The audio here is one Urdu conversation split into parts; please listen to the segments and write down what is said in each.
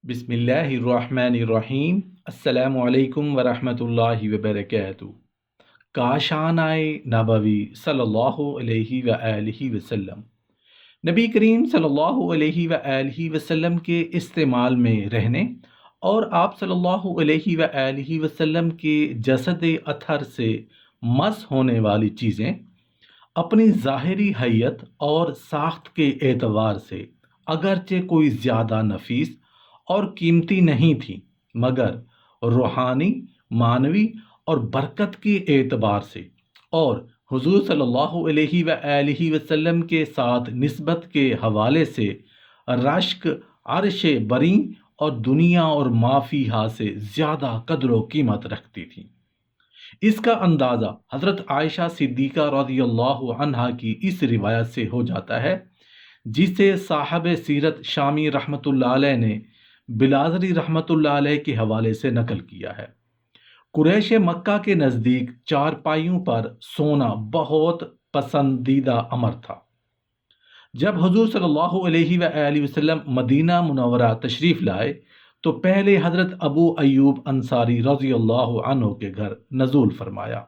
بسم اللہ الرحمن الرحیم۔ السلام علیکم ورحمۃ اللہ وبرکاتہ۔ کاشانۂ نبوی صلی اللہ علیہ وآلہ وسلم۔ نبی کریم صلی اللہ علیہ وآلہ وسلم کے استعمال میں رہنے اور آپ صلی اللہ علیہ وآلہ وسلم کے جسد اطہر سے مس ہونے والی چیزیں اپنی ظاہری حیت اور ساخت کے اعتبار سے اگرچہ کوئی زیادہ نفیس اور قیمتی نہیں تھی، مگر روحانی، معنوی اور برکت کے اعتبار سے اور حضور صلی اللہ علیہ وآلہ وسلم کے ساتھ نسبت کے حوالے سے رشک، عرش بری اور دنیا اور ما فیہا سے زیادہ قدر و قیمت رکھتی تھی۔ اس کا اندازہ حضرت عائشہ صدیقہ رضی اللہ عنہا کی اس روایت سے ہو جاتا ہے، جسے صاحب سیرت شامی رحمۃ اللہ علیہ نے بلازری رحمۃ اللہ علیہ کے حوالے سے نقل کیا ہے۔ قریش مکہ کے نزدیک چارپائیوں پر سونا بہت پسندیدہ امر تھا۔ جب حضور صلی اللہ علیہ وآلہ وسلم مدینہ منورہ تشریف لائے تو پہلے حضرت ابو ایوب انصاری رضی اللہ عنہ کے گھر نزول فرمایا۔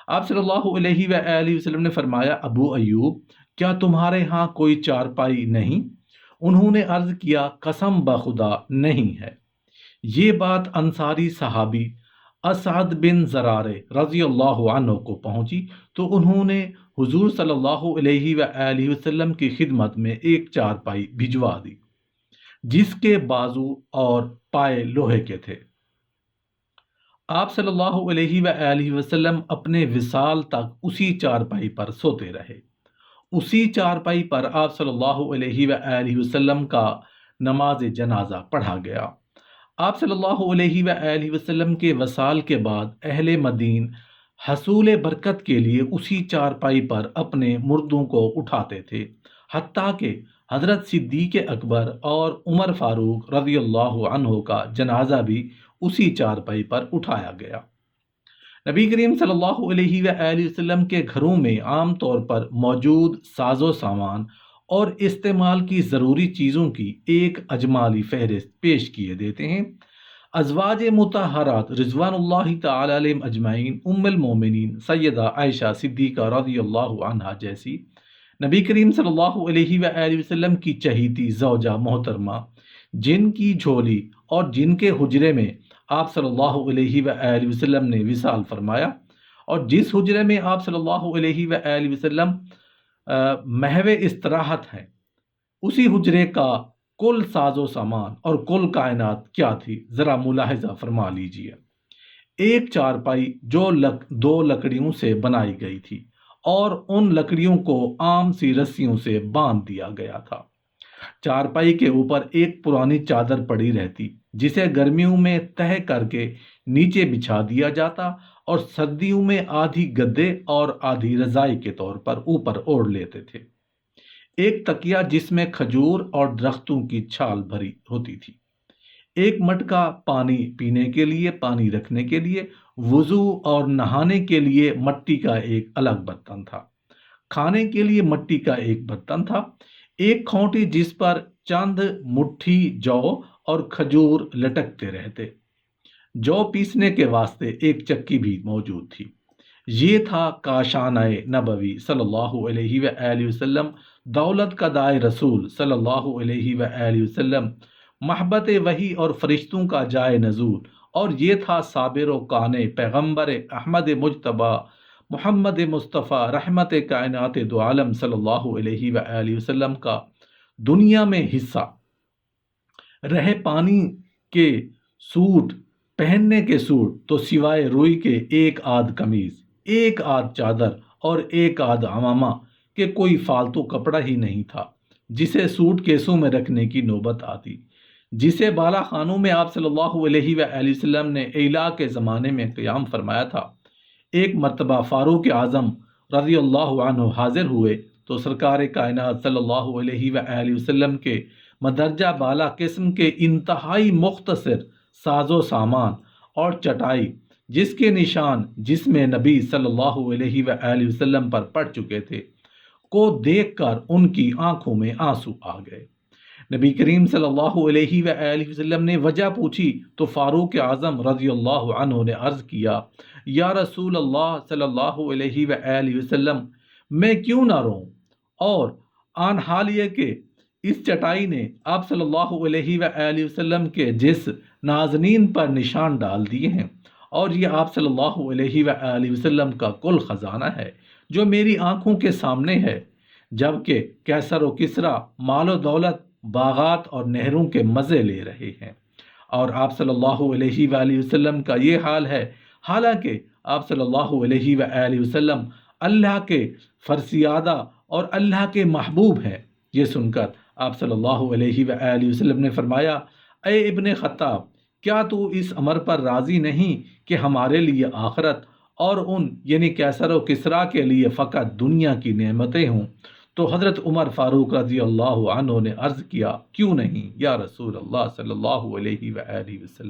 آپ صلی اللہ علیہ وآلہ وسلم نے فرمایا، ابو ایوب، کیا تمہارے ہاں کوئی چارپائی نہیں؟ انہوں نے عرض کیا، قسم بخدا نہیں ہے۔ یہ بات انصاری صحابی اسعد بن زرارے رضی اللہ عنہ کو پہنچی تو انہوں نے حضور صلی اللہ علیہ وآلہ وسلم کی خدمت میں ایک چارپائی بھجوا دی، جس کے بازو اور پائے لوہے کے تھے۔ آپ صلی اللہ علیہ وآلہ وسلم اپنے وصال تک اسی چارپائی پر سوتے رہے۔ اسی چارپائی پر آپ صلی اللہ علیہ وآلہ وسلم کا نماز جنازہ پڑھا گیا۔ آپ صلی اللہ علیہ وآلہ وسلم کے وصال کے بعد اہل مدین حصول برکت کے لیے اسی چارپائی پر اپنے مردوں کو اٹھاتے تھے، حتیٰ کہ حضرت صدیق اکبر اور عمر فاروق رضی اللہ عنہ کا جنازہ بھی اسی چارپائی پر اٹھایا گیا۔ نبی کریم صلی اللہ علیہ وآلہ وسلم کے گھروں میں عام طور پر موجود ساز و سامان اور استعمال کی ضروری چیزوں کی ایک اجمالی فہرست پیش کیے دیتے ہیں۔ ازواج مطہرات رضوان اللہ تعالی علیہم اجمعین، ام المومنین سیدہ عائشہ صدیقہ رضی اللہ عنہا جیسی نبی کریم صلی اللہ علیہ وآلہ وسلم کی چہیتی زوجہ محترمہ، جن کی جھولی اور جن کے حجرے میں آپ صلی اللہ علیہ وآلہ وسلم نے وصال فرمایا اور جس حجرے میں آپ صلی اللہ علیہ وآلہ وسلم محو استراحت ہیں، اسی حجرے کا کل ساز و سامان اور کل کائنات کیا تھی، ذرا ملاحظہ فرما لیجئے۔ ایک چارپائی جو دو لکڑیوں سے بنائی گئی تھی اور ان لکڑیوں کو عام سی رسیوں سے باندھ دیا گیا تھا۔ چارپائی کے اوپر ایک پرانی چادر پڑی رہتی، جسے گرمیوں میں تہہ کر کے نیچے بچھا دیا جاتا اور سردیوں میں آدھی گدے اور آدھی رضائی کے طور پر اوپر اوڑھ لیتے تھے۔ ایک تکیہ جس میں کھجور اور درختوں کی چھال بھری ہوتی تھی۔ ایک مٹکا پانی پینے کے لیے، پانی رکھنے کے لیے، وضو اور نہانے کے لیے مٹی کا ایک الگ برتن تھا۔ کھانے کے لیے مٹی کا ایک برتن تھا۔ ایک کھونٹی جس پر چند مٹھی جو اور کھجور لٹکتے رہتے۔ جو پیسنے کے واسطے ایک چکی بھی موجود تھی۔ یہ تھا کاشانۂ نبوی صلی اللہ علیہ وآلہ وسلم، دولت کا دائے رسول صلی اللہ علیہ وآلہ وسلم، محبت وحی اور فرشتوں کا جائے نزول، اور یہ تھا صابر و کانے پیغمبر احمد مجتبی محمد مصطفیٰ رحمت کائنات دو عالم صلی اللہ علیہ وآلہ وسلم کا دنیا میں حصہ۔ رہے پانی کے سوٹ پہننے کے سوٹ تو سوائے روئی کے ایک آدھ قمیض، ایک آدھ چادر اور ایک آدھ عمامہ کہ کوئی فالتو کپڑا ہی نہیں تھا جسے سوٹ کیسوں میں رکھنے کی نوبت آتی، جسے بالا خانوں میں آپ صلی اللہ علیہ وآلہ وسلم نے ایلا کے زمانے میں قیام فرمایا تھا۔ ایک مرتبہ فاروق اعظم رضی اللہ عنہ حاضر ہوئے تو سرکار کائنات صلی اللہ علیہ وآلہ وسلم کے مدرجہ بالا قسم کے انتہائی مختصر ساز و سامان اور چٹائی، جس کے نشان جسم نبی صلی اللہ علیہ وآلہ وسلم پر پڑ چکے تھے، کو دیکھ کر ان کی آنکھوں میں آنسو آ گئے۔ نبی کریم صلی اللہ علیہ وآلہ وسلم نے وجہ پوچھی تو فاروق اعظم رضی اللہ عنہ نے عرض کیا، یا رسول اللہ صلی اللہ علیہ وآلہ وسلم، میں کیوں نہ روں؟ اور آن حال یہ کہ اس چٹائی نے آپ صلی اللہ علیہ وآلہ وسلم کے جس نازنین پر نشان ڈال دیے ہیں، اور یہ آپ صلی اللہ علیہ وآلہ وسلم کا کل خزانہ ہے جو میری آنکھوں کے سامنے ہے، جبکہ کیسر و کسریٰ مال و دولت، باغات اور نہروں کے مزے لے رہے ہیں، اور آپ صلی اللہ علیہ وآلہ وسلم کا یہ حال ہے، حالانکہ آپ صلی اللہ علیہ وآلہ وسلم اللہ کے فرزیادہ اور اللہ کے محبوب ہیں۔ یہ سن کر آپ صلی اللہ علیہ وآلہ وسلم نے فرمایا، اے ابن خطاب، کیا تو اس امر پر راضی نہیں کہ ہمارے لیے آخرت اور ان یعنی کیسر و کسریٰ کے لیے فقط دنیا کی نعمتیں ہوں؟ تو حضرت عمر فاروق رضی اللہ عنہ نے عرض کیا، کیوں نہیں یا رسول اللہ صلی اللہ علیہ وآلہ وسلم۔